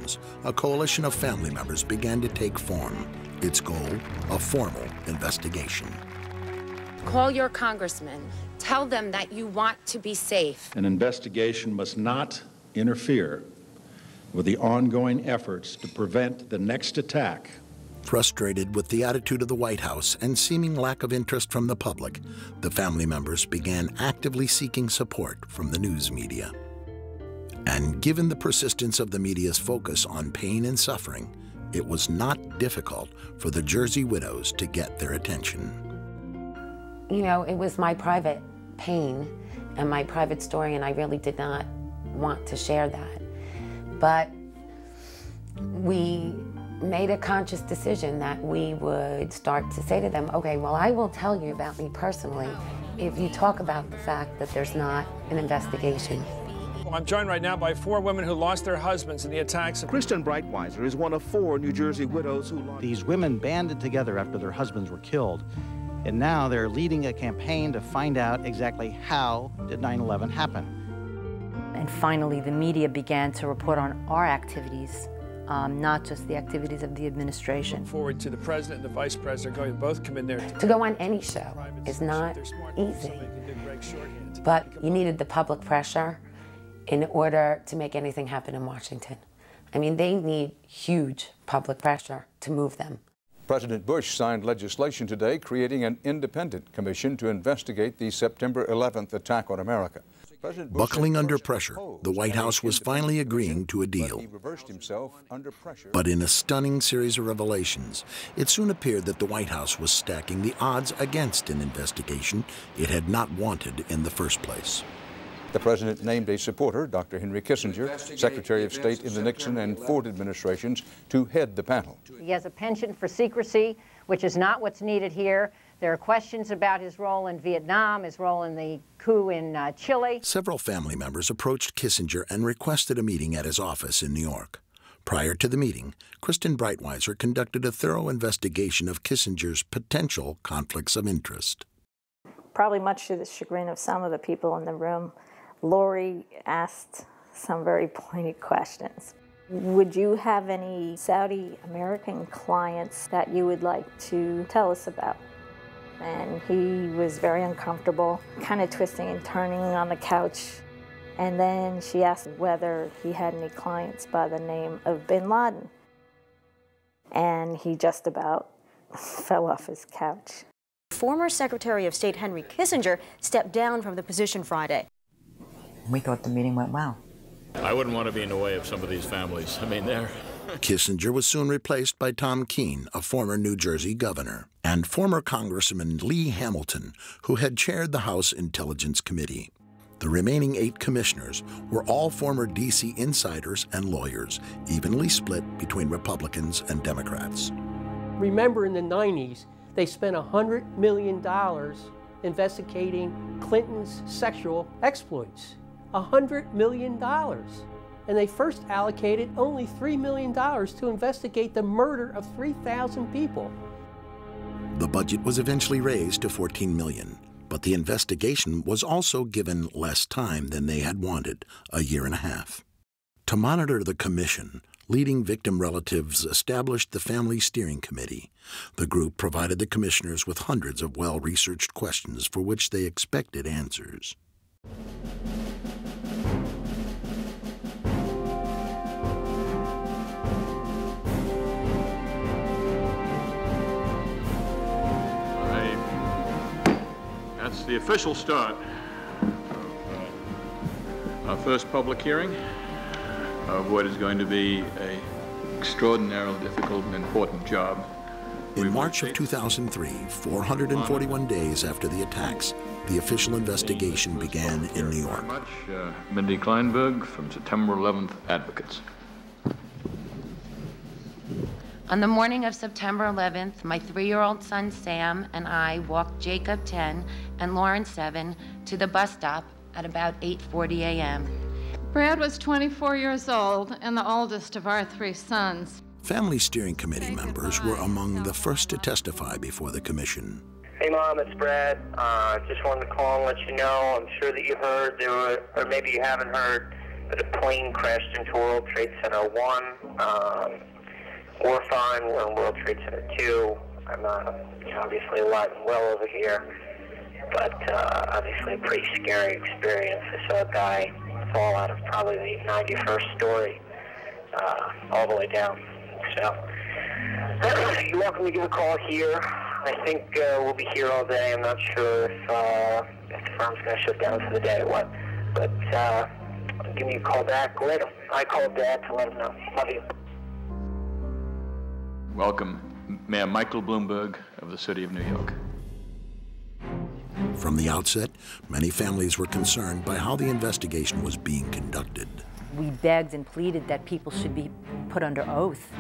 grounds, a coalition of family members began to take form. Its goal, a formal investigation. Call your congressman. Tell them that you want to be safe. An investigation must not interfere with the ongoing efforts to prevent the next attack. Frustrated with the attitude of the White House and seeming lack of interest from the public, the family members began actively seeking support from the news media. And given the persistence of the media's focus on pain and suffering, it was not difficult for the Jersey widows to get their attention. You know, it was my private pain and my private story, and I really did not want to share that. But we made a conscious decision that we would start to say to them, okay, well, I will tell you about me personally if you talk about the fact that there's not an investigation. Well, I'm joined right now by 4 women who lost their husbands in the attacks. Kristen Breitweiser is one of 4 New Jersey widows who lost. These women banded together after their husbands were killed, and now they're leading a campaign to find out exactly how did 9/11 happen. And finally, the media began to report on our activities, not just the activities of the administration. Look forward to the president and the vice president going to both come in there. To go on any show is not easy, but you needed the public pressure in order to make anything happen in Washington. I mean, they need huge public pressure to move them. President Bush signed legislation today creating an independent commission to investigate the September 11th attack on America. Buckling under pressure, the White House was finally agreeing to a deal. But in a stunning series of revelations, it soon appeared that the White House was stacking the odds against an investigation it had not wanted in the first place. The president named a supporter, Dr. Henry Kissinger, Secretary of State in the Nixon and Ford administrations, to head the panel. He has a penchant for secrecy, which is not what's needed here. There are questions about his role in Vietnam, his role in the coup in Chile. Several family members approached Kissinger and requested a meeting at his office in New York. Prior to the meeting, Kristen Breitweiser conducted a thorough investigation of Kissinger's potential conflicts of interest. Probably much to the chagrin of some of the people in the room, Lori asked some very pointed questions. Would you have any Saudi American clients that you would like to tell us about? And he was very uncomfortable, kind of twisting and turning on the couch. And then she asked whether he had any clients by the name of bin Laden. And he just about fell off his couch. Former Secretary of State Henry Kissinger stepped down from the position Friday. We thought the meeting went well. I wouldn't want to be in the way of some of these families. I mean, they're... Kissinger was soon replaced by Tom Keene, a former New Jersey governor, and former Congressman Lee Hamilton, who had chaired the House Intelligence Committee. The remaining 8 commissioners were all former D.C. insiders and lawyers, evenly split between Republicans and Democrats. Remember, in the 90s, they spent $100 million investigating Clinton's sexual exploits. $100 million. And they first allocated only $3 million to investigate the murder of 3,000 people. The budget was eventually raised to $14 million, but the investigation was also given less time than they had wanted, a year and a half. To monitor the commission, leading victim relatives established the Family Steering Committee. The group provided the commissioners with hundreds of well-researched questions for which they expected answers. That's the official start of our first public hearing of what is going to be an extraordinarily difficult and important job. In March of 2003, 441 days after the attacks, the official investigation began in New York. Mindy Kleinberg from September 11th Advocates. On the morning of September 11th, my 3-year-old son Sam and I walked Jacob 10 and Lauren 7 to the bus stop at about 8:40 a.m. Brad was 24 years old and the oldest of our 3 sons. Family Steering Committee members were among the first to testify before the commission. Hey Mom, it's Brad. Just wanted to call and let you know, I'm sure that you heard, or maybe you haven't heard, that a plane crashed into World Trade Center 1. We're fine. We're in World Trade Center 2. I'm obviously alive and well over here, but obviously a pretty scary experience. I saw a guy fall out of probably the 91st story all the way down. So you're welcome to give a call here. I think we'll be here all day. I'm not sure if the firm's going to shut down for the day or what, but give me a call back later. I called Dad to let him know. Love you. Welcome, Mayor Michael Bloomberg of the City of New York. From the outset, many families were concerned by how the investigation was being conducted. We begged and pleaded that people should be put under oath.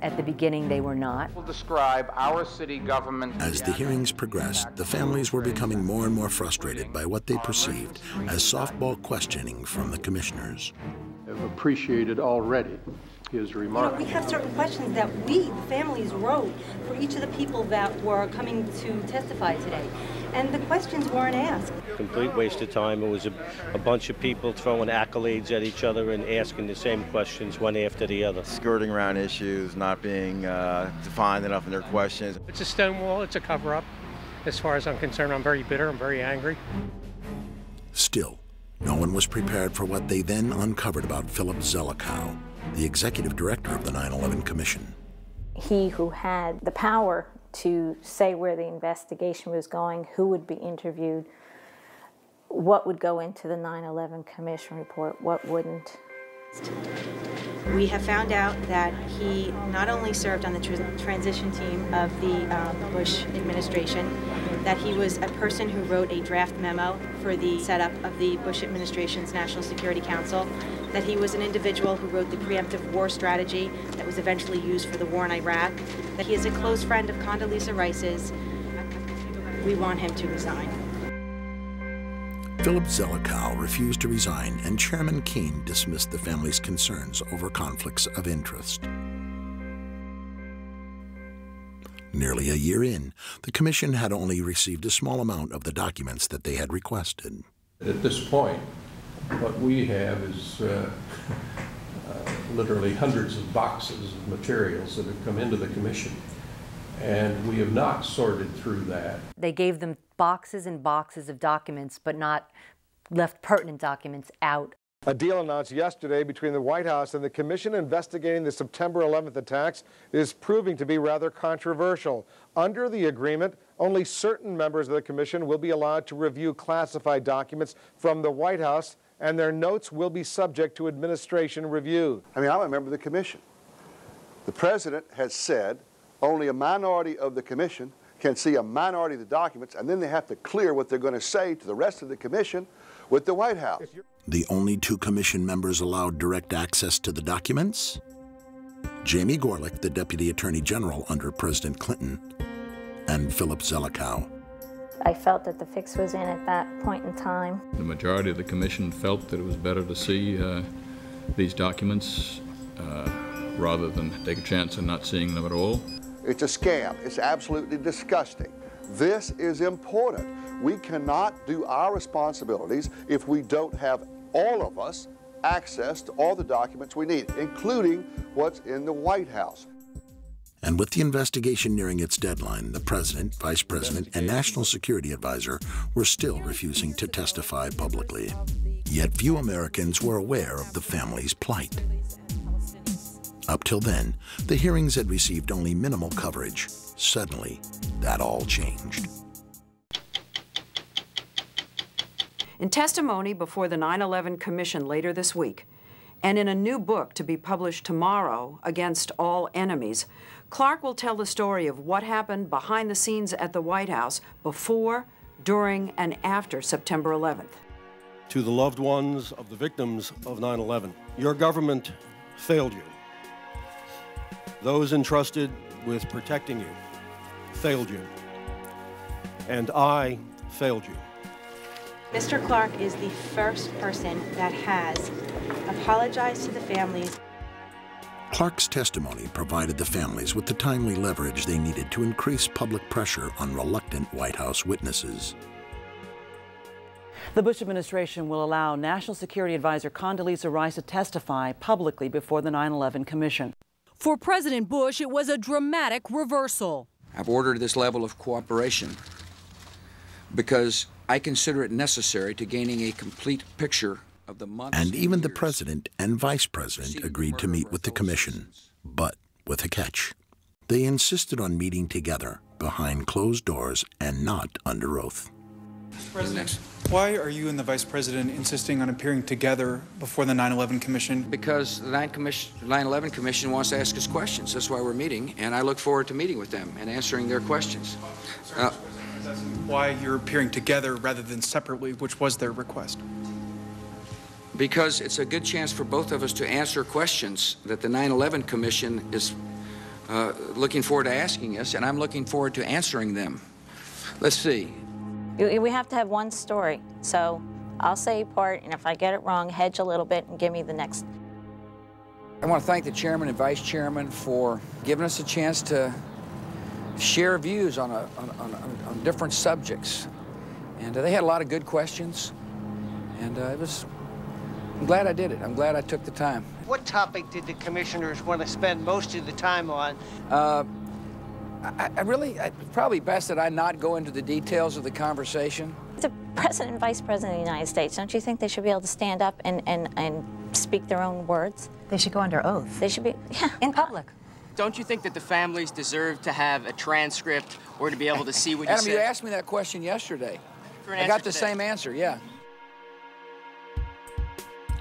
At the beginning, they were not. We'll describe our city government. As the hearings progressed, the families were becoming more and more frustrated by what they perceived as softball questioning from the commissioners. I've appreciated already his remarks. We have certain questions that we, the families, wrote for each of the people that were coming to testify today. And the questions weren't asked. Complete waste of time. It was a bunch of people throwing accolades at each other and asking the same questions one after the other. Skirting around issues, not being defined enough in their questions. It's a stonewall, it's a cover-up. As far as I'm concerned, I'm very bitter, I'm very angry. Still, no one was prepared for what they then uncovered about Philip Zelikow, the executive director of the 9/11 Commission. He who had the power to say where the investigation was going, who would be interviewed, what would go into the 9/11 Commission report, what wouldn't. We have found out that he not only served on the transition team of the Bush administration, that he was a person who wrote a draft memo for the setup of the Bush administration's National Security Council, that he was an individual who wrote the preemptive war strategy that was eventually used for the war in Iraq, that he is a close friend of Condoleezza Rice's. We want him to resign. Philip Zelikow refused to resign, and Chairman Keene dismissed the family's concerns over conflicts of interest. Nearly a year in, the commission had only received a small amount of the documents that they had requested. At this point, what we have is literally hundreds of boxes of materials that have come into the commission, and we have not sorted through that. They gave them boxes and boxes of documents, but not left pertinent documents out. A deal announced yesterday between the White House and the commission investigating the September 11th attacks is proving to be rather controversial. Under the agreement, only certain members of the commission will be allowed to review classified documents from the White House, and their notes will be subject to administration review. I mean, I'm a member of the commission. The president has said only a minority of the commission can see a minority of the documents, and then they have to clear what they're going to say to the rest of the commission with the White House. The only two commission members allowed direct access to the documents? Jamie Gorelick, the Deputy Attorney General under President Clinton, and Philip Zelikow. I felt that the fix was in at that point in time. The majority of the commission felt that it was better to see these documents rather than take a chance of not seeing them at all. It's a scam. It's absolutely disgusting. This is important. We cannot do our responsibilities if we don't have all of us access to all the documents we need, including what's in the White House. And with the investigation nearing its deadline, the President, Vice President, and National Security Advisor were still refusing to testify publicly. Yet few Americans were aware of the family's plight. Up till then, the hearings had received only minimal coverage. Suddenly, that all changed. In testimony before the 9/11 Commission later this week, and in a new book to be published tomorrow, Against All Enemies, Clark will tell the story of what happened behind the scenes at the White House before, during, and after September 11th. To the loved ones of the victims of 9/11, your government failed you. Those entrusted with protecting you failed you. And I failed you. Mr. Clark is the first person that has apologized to the families. Clark's testimony provided the families with the timely leverage they needed to increase public pressure on reluctant White House witnesses. The Bush administration will allow National Security Advisor Condoleezza Rice to testify publicly before the 9/11 Commission. For President Bush, it was a dramatic reversal. I've ordered this level of cooperation because I consider it necessary to gaining a complete picture of the months. And even the president and vice president agreed to meet with the commission, but with a catch. They insisted on meeting together behind closed doors and not under oath. President, why are you and the Vice President insisting on appearing together before the 9/11 Commission? Because the 9/11 Commission wants to ask us questions. That's why we're meeting, and I look forward to meeting with them and answering their questions. Why you're appearing together rather than separately, which was their request? Because it's a good chance for both of us to answer questions that the 9/11 Commission is looking forward to asking us, and I'm looking forward to answering them. Let's see. We have to have one story, so I'll say part, and if I get it wrong, hedge a little bit and give me the next. I want to thank the chairman and vice chairman for giving us a chance to share views on on different subjects. And they had a lot of good questions, and I'm glad I did it. I'm glad I took the time. What topic did the commissioners want to spend most of the time on? It's probably best that I not go into the details of the conversation. The president and vice president of the United States, don't you think they should be able to stand up and speak their own words? They should go under oath. They should be, yeah. In public. Don't you think that the families deserve to have a transcript or to be able to see what you said? Adam, you asked me that question yesterday. I got the same answer, yeah.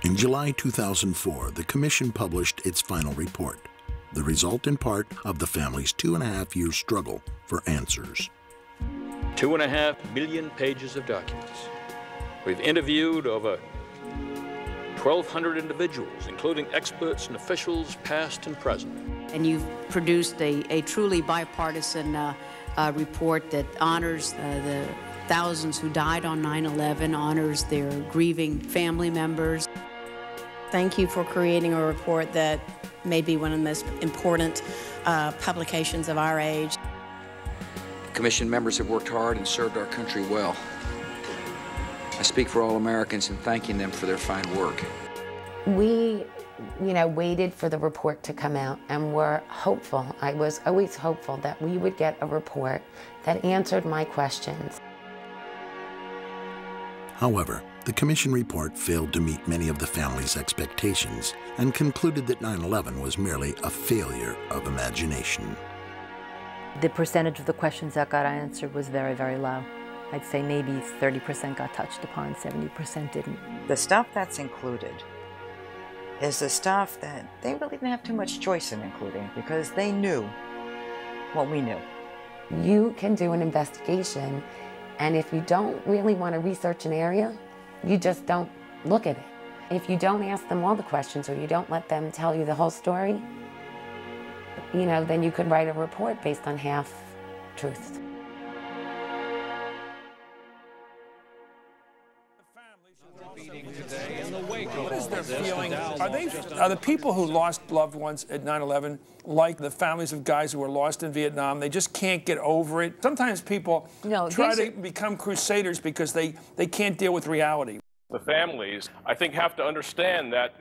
In July 2004, the commission published its final report, the result in part of the family's 2.5-year struggle for answers. 2.5 million pages of documents. We've interviewed over 1,200 individuals, including experts and officials past and present. And you've produced a truly bipartisan report that honors the thousands who died on 9/11, honors their grieving family members. Thank you for creating a report that may be one of the most important publications of our age. Commission members have worked hard and served our country well. I speak for all Americans in thanking them for their fine work. We, waited for the report to come out and were hopeful. I was always hopeful that we would get a report that answered my questions. However, the commission report failed to meet many of the family's expectations and concluded that 9/11 was merely a failure of imagination. The percentage of the questions that got answered was very, very low. I'd say maybe 30% got touched upon, 70% didn't. The stuff that's included is the stuff that they really didn't have too much choice in including because they knew what we knew. You can do an investigation, and if you don't really want to research an area, you just don't look at it. If you don't ask them all the questions or you don't let them tell you the whole story, then you could write a report based on half-truths. What is their feeling? Are the people who lost loved ones at 9/11 like the families of guys who were lost in Vietnam? They just can't get over it. Sometimes people try to become crusaders because they can't deal with reality. The families, I think, have to understand that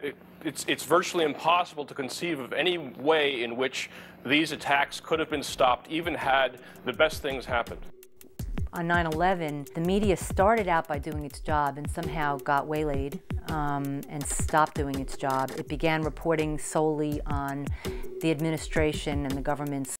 it's virtually impossible to conceive of any way in which these attacks could have been stopped, even had the best things happened. On 9/11, the media started out by doing its job and somehow got waylaid and stopped doing its job. It began reporting solely on the administration and the government's